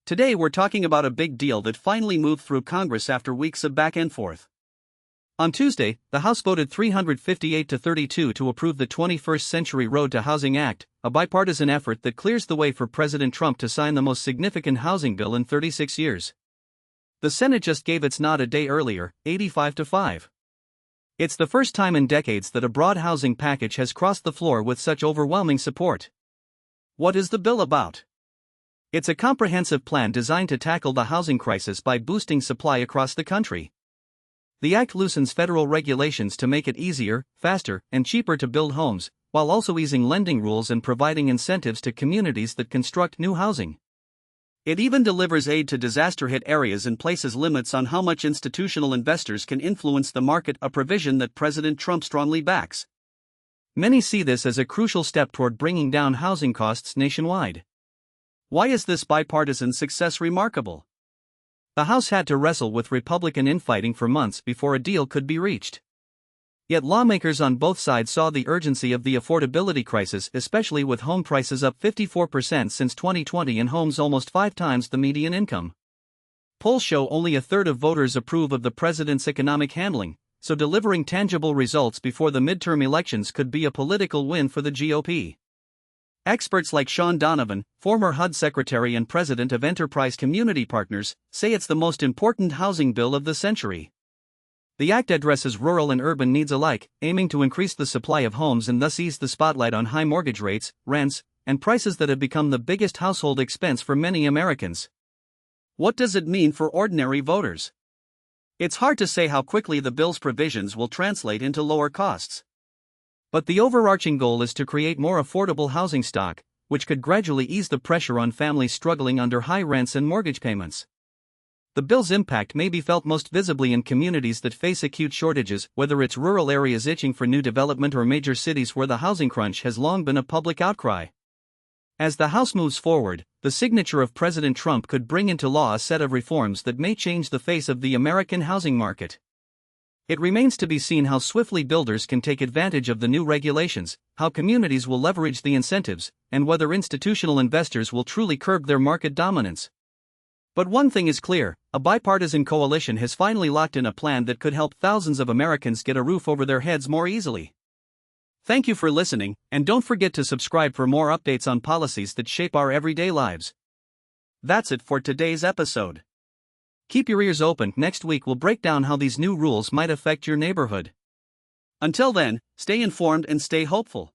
Today we're talking about a big deal that finally moved through Congress after weeks of back and forth. On Tuesday, the House voted 358-32 to approve the 21st Century Road to Housing Act, a bipartisan effort that clears the way for President Trump to sign the most significant housing bill in 36 years. The Senate just gave its nod a day earlier, 85-5. It's the first time in decades that a broad housing package has crossed the floor with such overwhelming support. What is the bill about? It's a comprehensive plan designed to tackle the housing crisis by boosting supply across the country. The act loosens federal regulations to make it easier, faster, and cheaper to build homes, while also easing lending rules and providing incentives to communities that construct new housing. It even delivers aid to disaster-hit areas and places limits on how much institutional investors can influence the market, a provision that President Trump strongly backs. Many see this as a crucial step toward bringing down housing costs nationwide. Why is this bipartisan success remarkable? The House had to wrestle with Republican infighting for months before a deal could be reached. Yet lawmakers on both sides saw the urgency of the affordability crisis, especially with home prices up 54% since 2020 and homes almost 5 times the median income. Polls show only a third of voters approve of the president's economic handling, so delivering tangible results before the midterm elections could be a political win for the GOP. Experts like Sean Donovan, former HUD secretary and president of Enterprise Community Partners, say it's the most important housing bill of the century. The act addresses rural and urban needs alike, aiming to increase the supply of homes and thus ease the spotlight on high mortgage rates, rents, and prices that have become the biggest household expense for many Americans. What does it mean for ordinary voters? It's hard to say how quickly the bill's provisions will translate into lower costs. But the overarching goal is to create more affordable housing stock, which could gradually ease the pressure on families struggling under high rents and mortgage payments. The bill's impact may be felt most visibly in communities that face acute shortages, whether it's rural areas itching for new development or major cities where the housing crunch has long been a public outcry. As the House moves forward, the signature of President Trump could bring into law a set of reforms that may change the face of the American housing market. It remains to be seen how swiftly builders can take advantage of the new regulations, how communities will leverage the incentives, and whether institutional investors will truly curb their market dominance. But one thing is clear, a bipartisan coalition has finally locked in a plan that could help thousands of Americans get a roof over their heads more easily. Thank you for listening, and don't forget to subscribe for more updates on policies that shape our everyday lives. That's it for today's episode. Keep your ears open. Next week we'll break down how these new rules might affect your neighborhood. Until then, stay informed and stay hopeful.